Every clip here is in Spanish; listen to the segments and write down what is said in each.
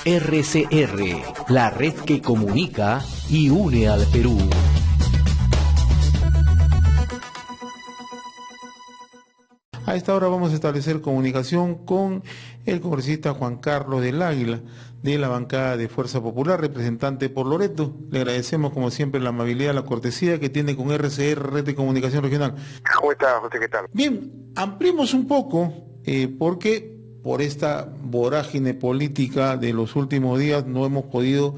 RCR, la red que comunica y une al Perú. A esta hora vamos a establecer comunicación con el congresista Juan Carlos del Águila, de la bancada de Fuerza Popular, representante por Loreto. Le agradecemos como siempre la amabilidad, la cortesía que tiene con RCR, Red de Comunicación Regional. ¿Cómo está, José? ¿Qué tal? Bien, ampliemos un poco, porque por esta vorágine política de los últimos días no hemos podido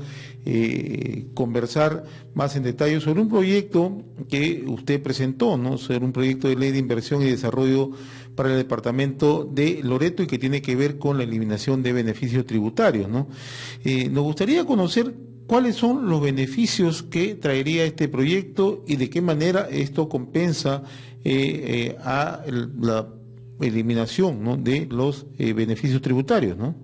conversar más en detalle sobre un proyecto que usted presentó, ¿no? Sobre un proyecto de ley de inversión y desarrollo para el departamento de Loreto y que tiene que ver con la eliminación de beneficios tributarios, ¿no? Nos gustaría conocer cuáles son los beneficios que traería este proyecto y de qué manera esto compensa a la eliminación, ¿no?, de los beneficios tributarios, ¿no?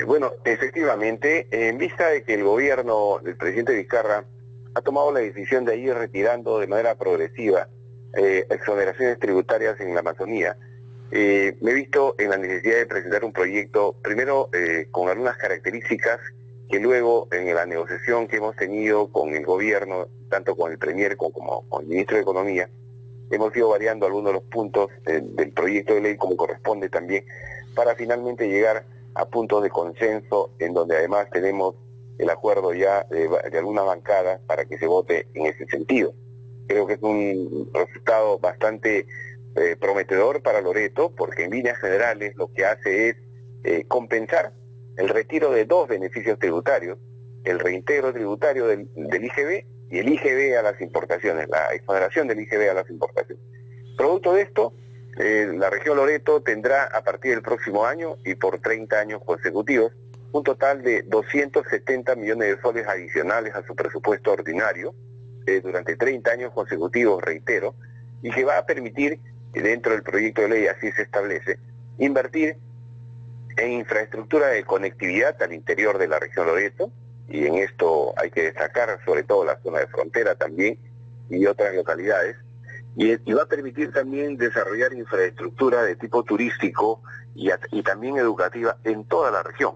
Bueno, efectivamente, en vista de que el gobierno del presidente Vizcarra ha tomado la decisión de ir retirando de manera progresiva exoneraciones tributarias en la Amazonía, me he visto en la necesidad de presentar un proyecto, primero con algunas características que luego en la negociación que hemos tenido con el gobierno, tanto con el Premier como con el Ministro de Economía, hemos ido variando algunos de los puntos del proyecto de ley como corresponde también, para finalmente llegar a puntos de consenso en donde además tenemos el acuerdo ya de algunas bancadas para que se vote en ese sentido. Creo que es un resultado bastante prometedor para Loreto, porque en líneas generales lo que hace es compensar el retiro de dos beneficios tributarios, el reintegro tributario del IGB y el IGB a las importaciones, la exoneración del IGB a las importaciones. Producto de esto, la región Loreto tendrá a partir del próximo año y por 30 años consecutivos un total de 270 millones de soles adicionales a su presupuesto ordinario durante 30 años consecutivos, reitero, y que va a permitir, dentro del proyecto de ley así se establece, invertir en infraestructura de conectividad al interior de la región Loreto, y en esto hay que destacar sobre todo la zona de frontera también y otras localidades, y va a permitir también desarrollar infraestructura de tipo turístico y también educativa en toda la región.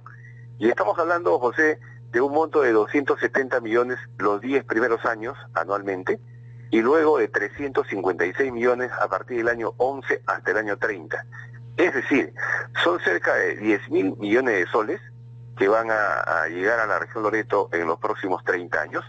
Y estamos hablando, José, de un monto de 270 millones los 10 primeros años anualmente, y luego de 356 millones a partir del año 11 hasta el año 30. Es decir, son cerca de 10.000 millones de soles que van a llegar a la región Loreto en los próximos 30 años,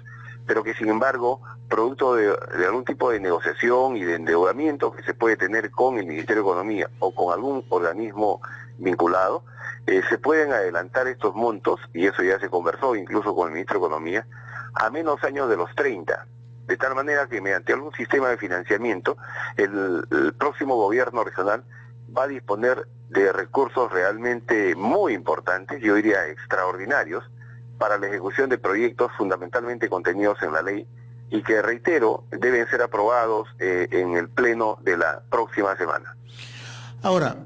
pero que sin embargo, producto de algún tipo de negociación y de endeudamiento que se puede tener con el Ministerio de Economía o con algún organismo vinculado, se pueden adelantar estos montos, y eso ya se conversó incluso con el Ministro de Economía, a menos años de los 30, de tal manera que mediante algún sistema de financiamiento, el próximo gobierno regional va a disponer de recursos realmente muy importantes, yo diría extraordinarios, para la ejecución de proyectos fundamentalmente contenidos en la ley y que, reitero, deben ser aprobados en el pleno de la próxima semana. Ahora,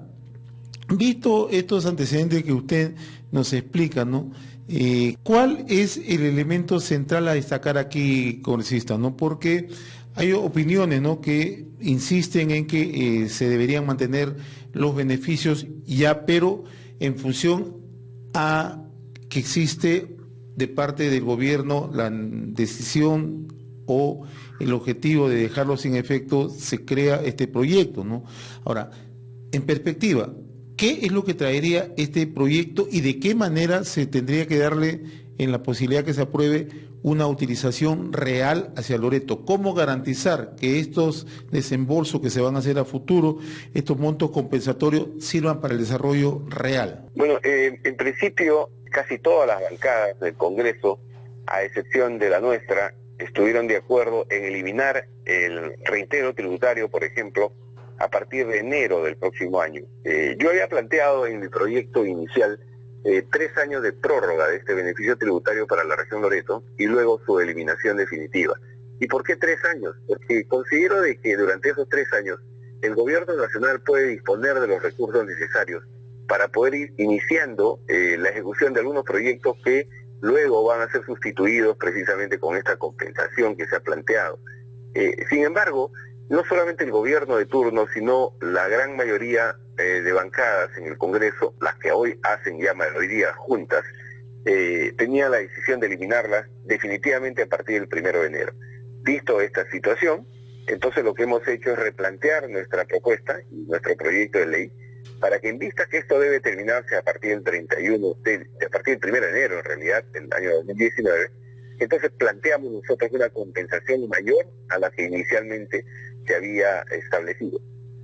visto estos antecedentes que usted nos explica, ¿no? ¿Cuál es el elemento central a destacar aquí, congresista, ¿no? Porque hay opiniones, ¿no?, que insisten en que se deberían mantener los beneficios ya, pero en función a que existe de parte del gobierno la decisión o el objetivo de dejarlo sin efecto, se crea este proyecto, ¿no? Ahora, en perspectiva, ¿qué es lo que traería este proyecto y de qué manera se tendría que darle, en la posibilidad que se apruebe, una utilización real hacia Loreto? ¿Cómo garantizar que estos desembolsos que se van a hacer a futuro, estos montos compensatorios, sirvan para el desarrollo real? Bueno, en principio, casi todas las bancadas del Congreso, a excepción de la nuestra, estuvieron de acuerdo en eliminar el reintegro tributario, por ejemplo, a partir de enero del próximo año. Yo había planteado en mi proyecto inicial 3 años de prórroga de este beneficio tributario para la región Loreto y luego su eliminación definitiva. ¿Y por qué 3 años? Porque considero de que durante esos 3 años el gobierno nacional puede disponer de los recursos necesarios para poder ir iniciando la ejecución de algunos proyectos que luego van a ser sustituidos precisamente con esta compensación que se ha planteado. Sin embargo, no solamente el gobierno de turno, sino la gran mayoría de bancadas en el Congreso, las que hoy hacen ya mayoría juntas, tenía la decisión de eliminarlas definitivamente a partir del 1 de enero. Visto esta situación, entonces lo que hemos hecho es replantear nuestra propuesta y nuestro proyecto de ley para que, en vista que esto debe terminarse a partir del 1 de enero en realidad, del año 2019, entonces planteamos nosotros una compensación mayor a la que inicialmente se había establecido.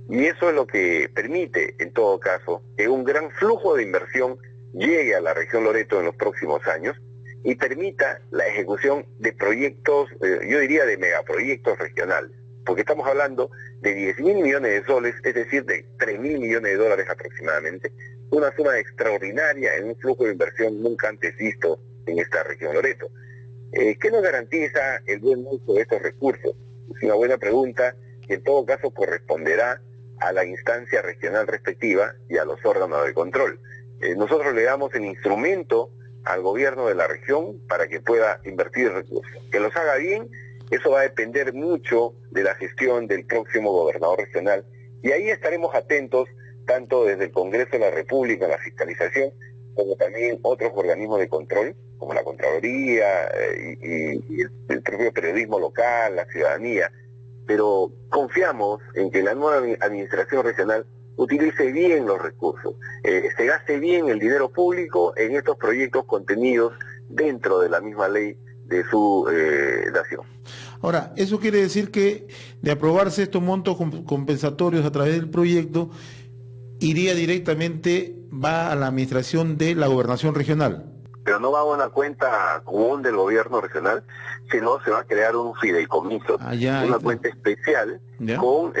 Y eso es lo que permite, en todo caso, que un gran flujo de inversión llegue a la región Loreto en los próximos años y permita la ejecución de proyectos, yo diría de megaproyectos regionales, porque estamos hablando de 10.000 millones de soles, es decir, de 3.000 millones de dólares aproximadamente, una suma extraordinaria en un flujo de inversión nunca antes visto en esta región Loreto. ¿Qué nos garantiza el buen uso de estos recursos? Es una buena pregunta que en todo caso corresponderá a la instancia regional respectiva y a los órganos de control. Nosotros le damos el instrumento al gobierno de la región para que pueda invertir recursos. Que los haga bien, eso va a depender mucho de la gestión del próximo gobernador regional, y ahí estaremos atentos, tanto desde el Congreso de la República, la fiscalización, como también otros organismos de control, como la Contraloría y el propio periodismo local, la ciudadanía. Pero confiamos en que la nueva administración regional utilice bien los recursos, se gaste bien el dinero público en estos proyectos contenidos dentro de la misma ley de su nación. Ahora, eso quiere decir que de aprobarse estos montos compensatorios a través del proyecto, iría directamente, va a la administración de la gobernación regional. Pero no va a una cuenta común del gobierno regional, sino se va a crear un fideicomiso, una cuenta especial con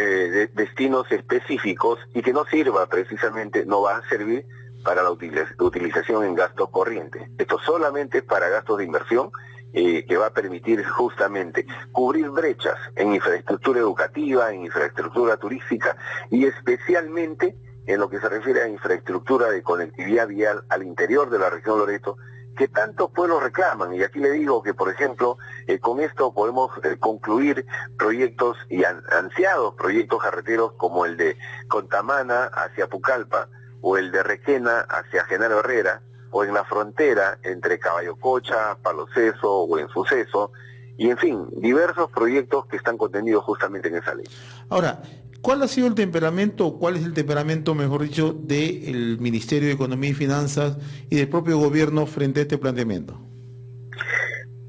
destinos específicos y que no sirva precisamente, no va a servir para la utilización en gastos corrientes. Esto solamente es para gastos de inversión, que va a permitir justamente cubrir brechas en infraestructura educativa, en infraestructura turística y especialmente en lo que se refiere a infraestructura de conectividad vial al interior de la región Loreto, que tantos pueblos reclaman. Y aquí le digo que, por ejemplo, con esto podemos concluir proyectos y ansiados proyectos carreteros como el de Contamana hacia Pucallpa, o el de Requena hacia Genaro Herrera, o en la frontera entre Caballococha, Palo Seso o en Suceso, y en fin, diversos proyectos que están contenidos justamente en esa ley. Ahora, ¿cuál ha sido el temperamento, o cuál es el temperamento, mejor dicho, del Ministerio de Economía y Finanzas y del propio gobierno frente a este planteamiento?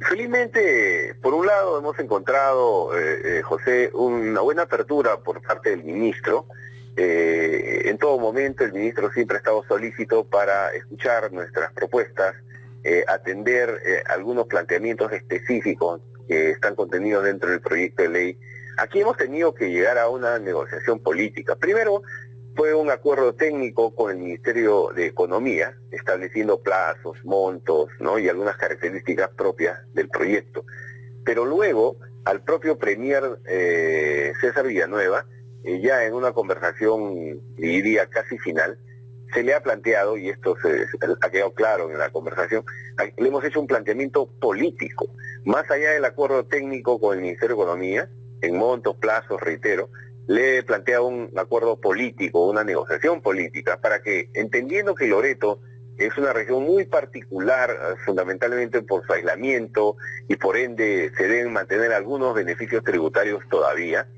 Felizmente, por un lado hemos encontrado, José, una buena apertura por parte del ministro. En todo momento el ministro siempre ha estado solícito para escuchar nuestras propuestas, atender algunos planteamientos específicos que están contenidos dentro del proyecto de ley. Aquí hemos tenido que llegar a una negociación política. Primero fue un acuerdo técnico con el Ministerio de Economía, estableciendo plazos, montos, ¿no?, y algunas características propias del proyecto. Pero luego, al propio premier César Villanueva, ya en una conversación, diría casi final, se le ha planteado, y esto ha quedado claro en la conversación, le hemos hecho un planteamiento político, más allá del acuerdo técnico con el Ministerio de Economía, en montos, plazos, reitero, le he planteado un acuerdo político, una negociación política, para que, entendiendo que Loreto es una región muy particular, fundamentalmente por su aislamiento, y por ende se deben mantener algunos beneficios tributarios todavía.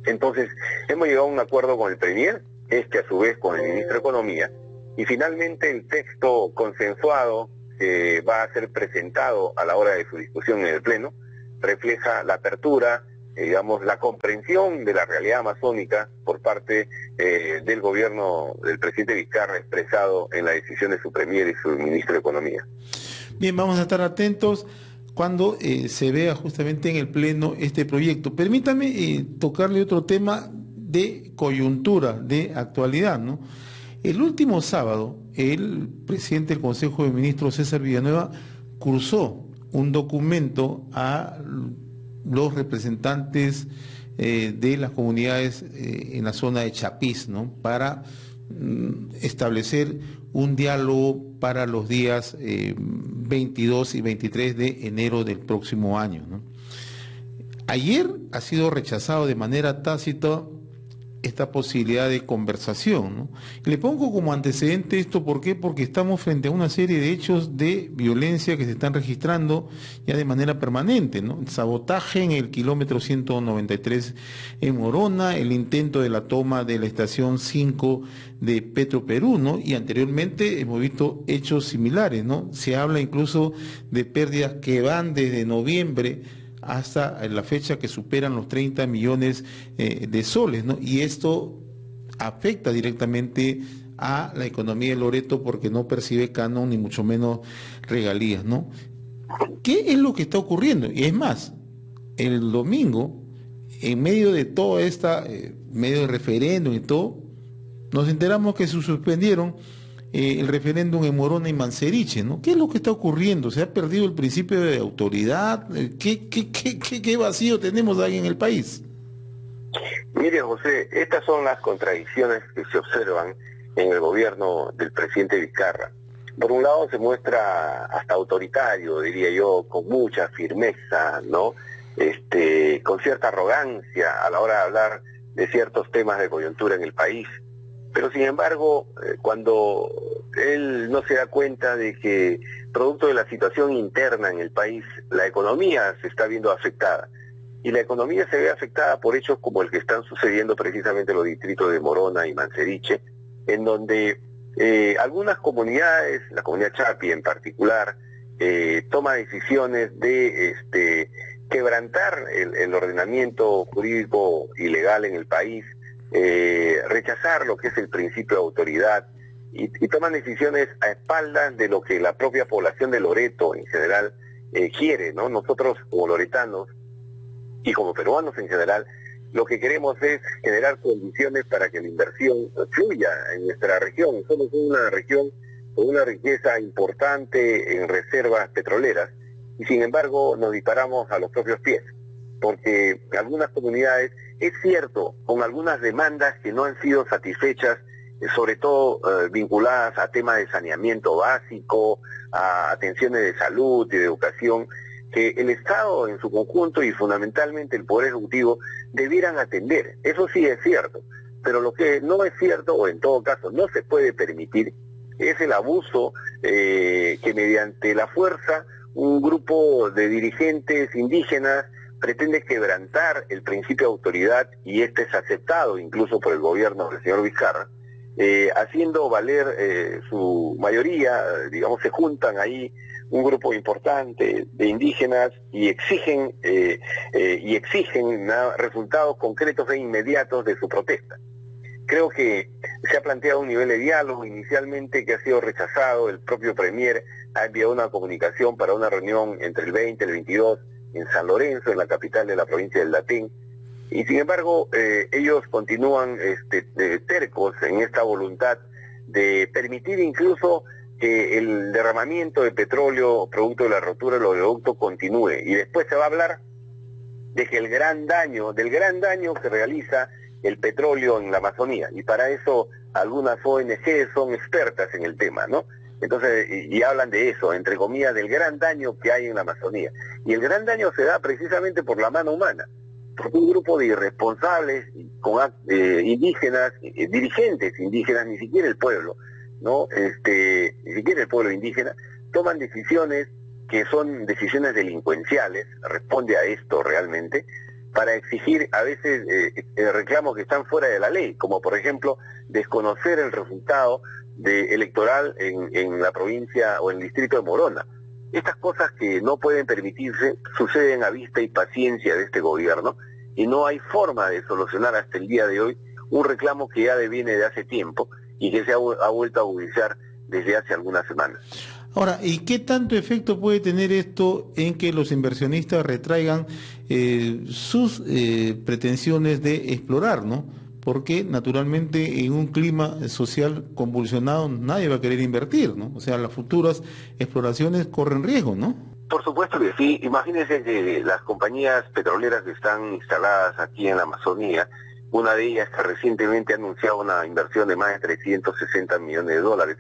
Entonces, hemos llegado a un acuerdo con el Premier, a su vez con el Ministro de Economía, y finalmente el texto consensuado que va a ser presentado a la hora de su discusión en el Pleno refleja la apertura, digamos, la comprensión de la realidad amazónica por parte del gobierno del presidente Vizcarra, expresado en la decisión de su Premier y su Ministro de Economía. Bien, vamos a estar atentos cuando se vea justamente en el Pleno este proyecto. Permítame tocarle otro tema de coyuntura, de actualidad, ¿no? El último sábado, el presidente del Consejo de Ministros, César Villanueva, cursó un documento a los representantes de las comunidades en la zona de Chapís, ¿no?, para establecer un diálogo para los días 22 y 23 de enero del próximo año, ¿no? Ayer ha sido rechazado de manera tácita esta posibilidad de conversación, ¿no? Y le pongo como antecedente esto, ¿por qué? Porque estamos frente a una serie de hechos de violencia que se están registrando ya de manera permanente, ¿no? El sabotaje en el kilómetro 193 en Morona, el intento de la toma de la estación 5 de Petroperú, ¿no? Y anteriormente hemos visto hechos similares, ¿no? Se habla incluso de pérdidas que van desde noviembre hasta la fecha que superan los 30 millones de soles, ¿no? Y esto afecta directamente a la economía de Loreto porque no percibe canon ni mucho menos regalías, ¿no? ¿Qué es lo que está ocurriendo? Y es más, el domingo, en medio de toda esta, medio de referéndum y todo, nos enteramos que se suspendieron el referéndum en Morona y Manseriche, ¿no? ¿Qué es lo que está ocurriendo? ¿Se ha perdido el principio de autoridad? ¿Qué vacío tenemos ahí en el país? Mire, José, estas son las contradicciones que se observan en el gobierno del presidente Vizcarra. Por un lado se muestra hasta autoritario, diría yo, con mucha firmeza, ¿no? Con cierta arrogancia a la hora de hablar de ciertos temas de coyuntura en el país. Pero sin embargo, cuando él no se da cuenta de que, producto de la situación interna en el país, la economía se está viendo afectada. Y la economía se ve afectada por hechos como el que están sucediendo precisamente en los distritos de Morona y Manseriche, en donde algunas comunidades, la comunidad Chapi en particular, toma decisiones de quebrantar el ordenamiento jurídico y legal en el país, rechazar lo que es el principio de autoridad y toman decisiones a espaldas de lo que la propia población de Loreto en general quiere, ¿no? Nosotros como loretanos y como peruanos en general, lo que queremos es generar condiciones para que la inversión fluya en nuestra región. Somos una región con una riqueza importante en reservas petroleras y sin embargo nos disparamos a los propios pies, porque algunas comunidades, es cierto, con algunas demandas que no han sido satisfechas, sobre todo vinculadas a temas de saneamiento básico, a atenciones de salud y de educación, que el Estado en su conjunto y fundamentalmente el Poder Ejecutivo debieran atender. Eso sí es cierto, pero lo que no es cierto, o en todo caso no se puede permitir, es el abuso que mediante la fuerza un grupo de dirigentes indígenas pretende quebrantar el principio de autoridad, y este es aceptado incluso por el gobierno del señor Vizcarra, haciendo valer su mayoría. Digamos, se juntan ahí un grupo importante de indígenas y exigen resultados concretos e inmediatos de su protesta. Creo que se ha planteado un nivel de diálogo inicialmente que ha sido rechazado. El propio Premier ha enviado una comunicación para una reunión entre el 20 y el 22 en San Lorenzo, en la capital de la provincia del Latén, y sin embargo ellos continúan tercos en esta voluntad de permitir incluso que el derramamiento de petróleo producto de la rotura del oleoducto continúe, y después se va a hablar de que del gran daño que realiza el petróleo en la Amazonía, y para eso algunas ONG son expertas en el tema, ¿no? Entonces, y hablan de eso, entre comillas, del gran daño que hay en la Amazonía. Y el gran daño se da precisamente por la mano humana, porque un grupo de irresponsables, indígenas, dirigentes indígenas, ni siquiera el pueblo, ¿no? Ni siquiera el pueblo indígena, toman decisiones que son decisiones delincuenciales, responde a esto realmente, para exigir a veces reclamos que están fuera de la ley, como por ejemplo desconocer el resultado electoral en la provincia o en el distrito de Morona. Estas cosas que no pueden permitirse suceden a vista y paciencia de este gobierno, y no hay forma de solucionar hasta el día de hoy un reclamo que ya viene de hace tiempo y que se ha vuelto a agudizar desde hace algunas semanas. Ahora, ¿y qué tanto efecto puede tener esto en que los inversionistas retraigan sus pretensiones de explorar, ¿no? Porque naturalmente en un clima social convulsionado nadie va a querer invertir, ¿no? O sea, las futuras exploraciones corren riesgo, ¿no? Por supuesto que sí. Imagínense que las compañías petroleras que están instaladas aquí en la Amazonía, una de ellas que recientemente ha anunciado una inversión de más de 360 millones de dólares,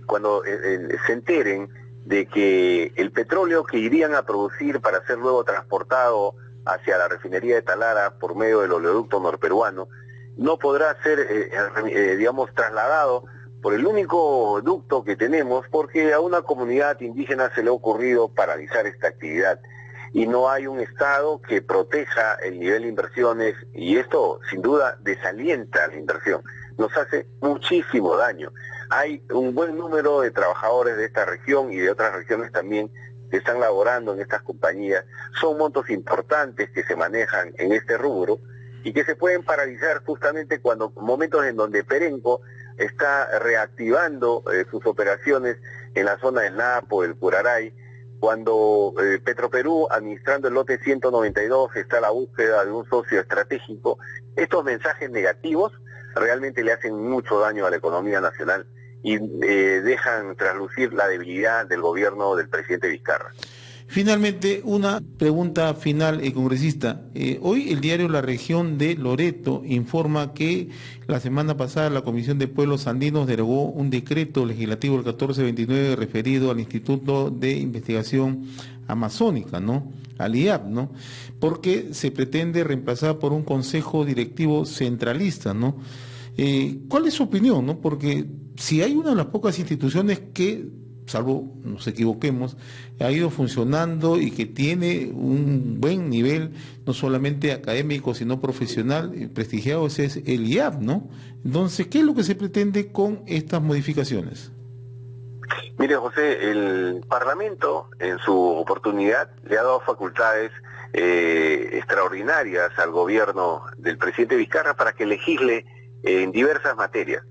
cuando se enteren de que el petróleo que irían a producir para ser luego transportado hacia la refinería de Talara por medio del oleoducto norperuano no podrá ser, digamos, trasladado por el único ducto que tenemos, porque a una comunidad indígena se le ha ocurrido paralizar esta actividad y no hay un Estado que proteja el nivel de inversiones, y esto sin duda desalienta la inversión, nos hace muchísimo daño. Hay un buen número de trabajadores de esta región y de otras regiones también que están laborando en estas compañías. Son montos importantes que se manejan en este rubro y que se pueden paralizar justamente cuando momentos en donde Perenco está reactivando sus operaciones en la zona del Napo, el Curaray, cuando Petroperú, administrando el lote 192, está a la búsqueda de un socio estratégico. Estos mensajes negativos realmente le hacen mucho daño a la economía nacional y dejan traslucir la debilidad del gobierno del presidente Vizcarra. Finalmente, una pregunta final, congresista. Hoy el diario La Región de Loreto informa que la semana pasada la Comisión de Pueblos Andinos derogó un decreto legislativo, el 1429, referido al Instituto de Investigación Amazónica, ¿no? Al IAP, ¿no? Porque se pretende reemplazar por un consejo directivo centralista, ¿no? ¿Cuál es su opinión, no? Porque si hay una de las pocas instituciones que, salvo nos equivoquemos, ha ido funcionando y que tiene un buen nivel, no solamente académico, sino profesional, prestigiado, ese es el IAP, ¿no? Entonces, ¿qué es lo que se pretende con estas modificaciones? Mire, José, el Parlamento, en su oportunidad, le ha dado facultades extraordinarias al gobierno del presidente Vizcarra para que legisle en diversas materias.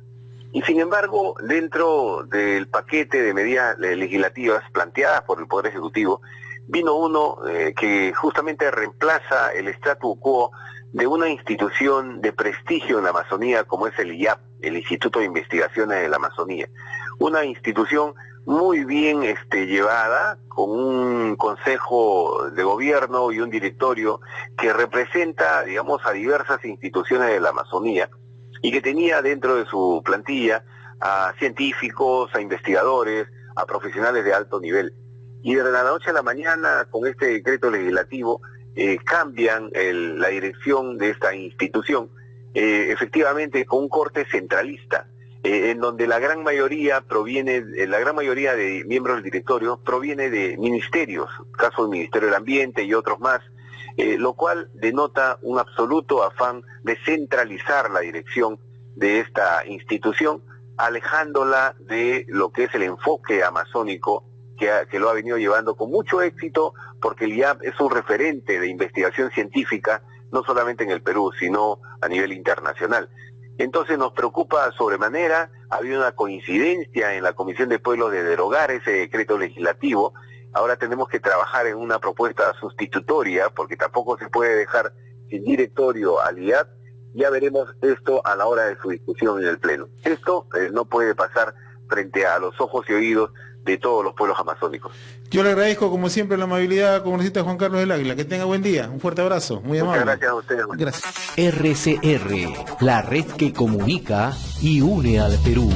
Y sin embargo, dentro del paquete de medidas legislativas planteadas por el Poder Ejecutivo, vino uno que justamente reemplaza el statu quo de una institución de prestigio en la Amazonía como es el IAP, el Instituto de Investigaciones de la Amazonía. Una institución muy bien llevada, con un consejo de gobierno y un directorio que representa, digamos, a diversas instituciones de la Amazonía, y que tenía dentro de su plantilla a científicos, a investigadores, a profesionales de alto nivel. Y de la noche a la mañana, con este decreto legislativo, cambian la dirección de esta institución, efectivamente con un corte centralista, en donde la gran mayoría de miembros del directorio proviene de ministerios, caso del Ministerio del Ambiente y otros más, lo cual denota un absoluto afán de centralizar la dirección de esta institución, alejándola de lo que es el enfoque amazónico que lo ha venido llevando con mucho éxito, porque el IAP es un referente de investigación científica, no solamente en el Perú, sino a nivel internacional. Entonces nos preocupa sobremanera. Ha habido una coincidencia en la Comisión de Pueblos de derogar ese decreto legislativo. Ahora tenemos que trabajar en una propuesta sustitutoria, porque tampoco se puede dejar sin directorio al IAP. Ya veremos esto a la hora de su discusión en el Pleno. Esto no puede pasar frente a los ojos y oídos de todos los pueblos amazónicos. Yo le agradezco, como siempre, la amabilidad, congresista Juan Carlos del Águila. Que tenga buen día. Un fuerte abrazo. Muy amable. Muchas gracias a ustedes. Gracias. RCR, la red que comunica y une al Perú.